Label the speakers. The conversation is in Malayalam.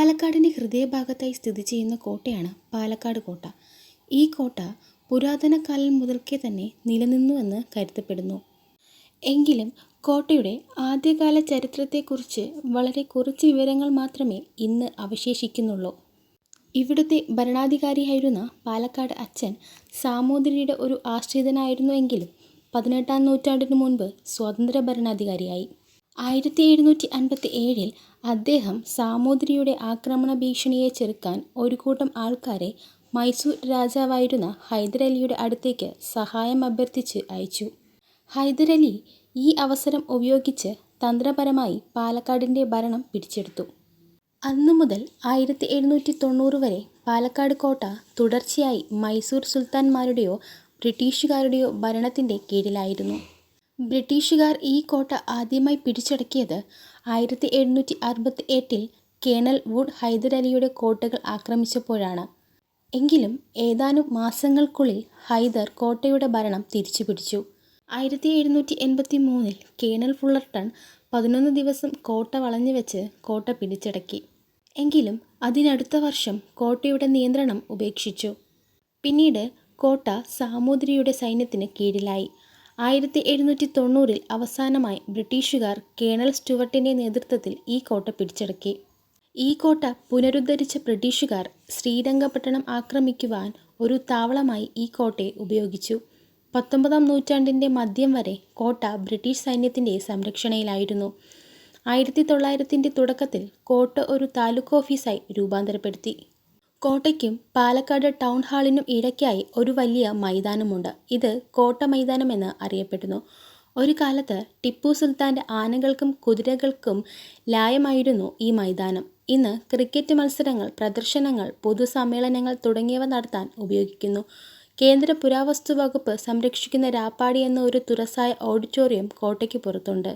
Speaker 1: പാലക്കാടിൻ്റെ ഹൃദയഭാഗത്തായി സ്ഥിതി ചെയ്യുന്ന കോട്ടയാണ് പാലക്കാട് കോട്ട. ഈ കോട്ട പുരാതന കാലം മുതൽക്കേ തന്നെ നിലനിന്നുവെന്ന് കരുതപ്പെടുന്നു. എങ്കിലും കോട്ടയുടെ ആദ്യകാല ചരിത്രത്തെക്കുറിച്ച് വളരെ കുറച്ച് വിവരങ്ങൾ മാത്രമേ ഇന്ന് അവശേഷിക്കുന്നുള്ളൂ. ഇവിടുത്തെ ഭരണാധികാരിയായിരുന്ന പാലക്കാട് അച്ഛൻ സാമൂതിരിയുടെ ഒരു ആശ്രിതനായിരുന്നുവെങ്കിലും 18-ാം നൂറ്റാണ്ടിനു മുൻപ് സ്വതന്ത്ര ഭരണാധികാരിയായി. 1757 അദ്ദേഹം സാമൂതിരിയുടെ ആക്രമണ ഭീഷണിയെ ചെറുക്കാൻ ഒരു കൂട്ടം ആൾക്കാരെ മൈസൂർ രാജാവായിരുന്ന ഹൈദരലിയുടെ അടുത്തേക്ക് സഹായം അഭ്യർത്ഥിച്ച് അയച്ചു. ഹൈദരലി ഈ അവസരം ഉപയോഗിച്ച് തന്ത്രപരമായി പാലക്കാടിൻ്റെ ഭരണം പിടിച്ചെടുത്തു. അന്നു മുതൽ 1790 വരെ പാലക്കാട് കോട്ട തുടർച്ചയായി മൈസൂർ സുൽത്താന്മാരുടെയോ ബ്രിട്ടീഷുകാരുടെയോ ഭരണത്തിൻ്റെ കീഴിലായിരുന്നു. ബ്രിട്ടീഷുകാർ ഈ കോട്ട ആദ്യമായി പിടിച്ചടക്കിയത് 1768 കേണൽ വുഡ് ഹൈദരലിയുടെ കോട്ടകൾ ആക്രമിച്ചപ്പോഴാണ്. എങ്കിലും ഏതാനും മാസങ്ങൾക്കുള്ളിൽ ഹൈദർ കോട്ടയുടെ ഭരണം തിരിച്ചുപിടിച്ചു. 1783 കേണൽ ഫുള്ളർട്ടൺ 11 ദിവസം കോട്ട വളഞ്ഞുവെച്ച് കോട്ട പിടിച്ചടക്കി. എങ്കിലും അതിനടുത്ത വർഷം കോട്ടയുടെ നിയന്ത്രണം ഉപേക്ഷിച്ചു. പിന്നീട് കോട്ട സാമൂതിരിയുടെ സൈന്യത്തിന് കീഴിലായി. 1790 അവസാനമായി ബ്രിട്ടീഷുകാർ കേണൽ സ്റ്റുവർട്ടിൻ്റെ നേതൃത്വത്തിൽ ഈ കോട്ട പിടിച്ചടക്കി. ഈ കോട്ട പുനരുദ്ധരിച്ച ബ്രിട്ടീഷുകാർ ശ്രീരംഗപട്ടണം ആക്രമിക്കുവാൻ ഒരു താവളമായി ഈ കോട്ടയെ ഉപയോഗിച്ചു. 19-ാം നൂറ്റാണ്ടിൻ്റെ മധ്യം വരെ കോട്ട ബ്രിട്ടീഷ് സൈന്യത്തിൻ്റെ സംരക്ഷണയിലായിരുന്നു. 1900-ൻ്റെ തുടക്കത്തിൽ കോട്ട ഒരു താലൂക്ക് ഓഫീസായി രൂപാന്തരപ്പെടുത്തി. കോട്ടയ്ക്കും പാലക്കാട് ടൗൺ ഹാളിനും ഇടയ്ക്കായി ഒരു വലിയ മൈതാനമുണ്ട്. ഇത് കോട്ട മൈതാനം എന്ന് അറിയപ്പെടുന്നു. ഒരു കാലത്ത് ടിപ്പു സുൽത്താൻ്റെ ആനകൾക്കും കുതിരകൾക്കും ലായമായിരുന്നു ഈ മൈതാനം. ഇന്ന് ക്രിക്കറ്റ് മത്സരങ്ങൾ, പ്രദർശനങ്ങൾ, പൊതുസമ്മേളനങ്ങൾ തുടങ്ങിയവ നടത്താൻ ഉപയോഗിക്കുന്നു. കേന്ദ്ര പുരാവസ്തു വകുപ്പ് സംരക്ഷിക്കുന്ന രാപ്പാടി എന്ന ഒരു തുറസായ ഓഡിറ്റോറിയം കോട്ടയ്ക്ക് പുറത്തുണ്ട്.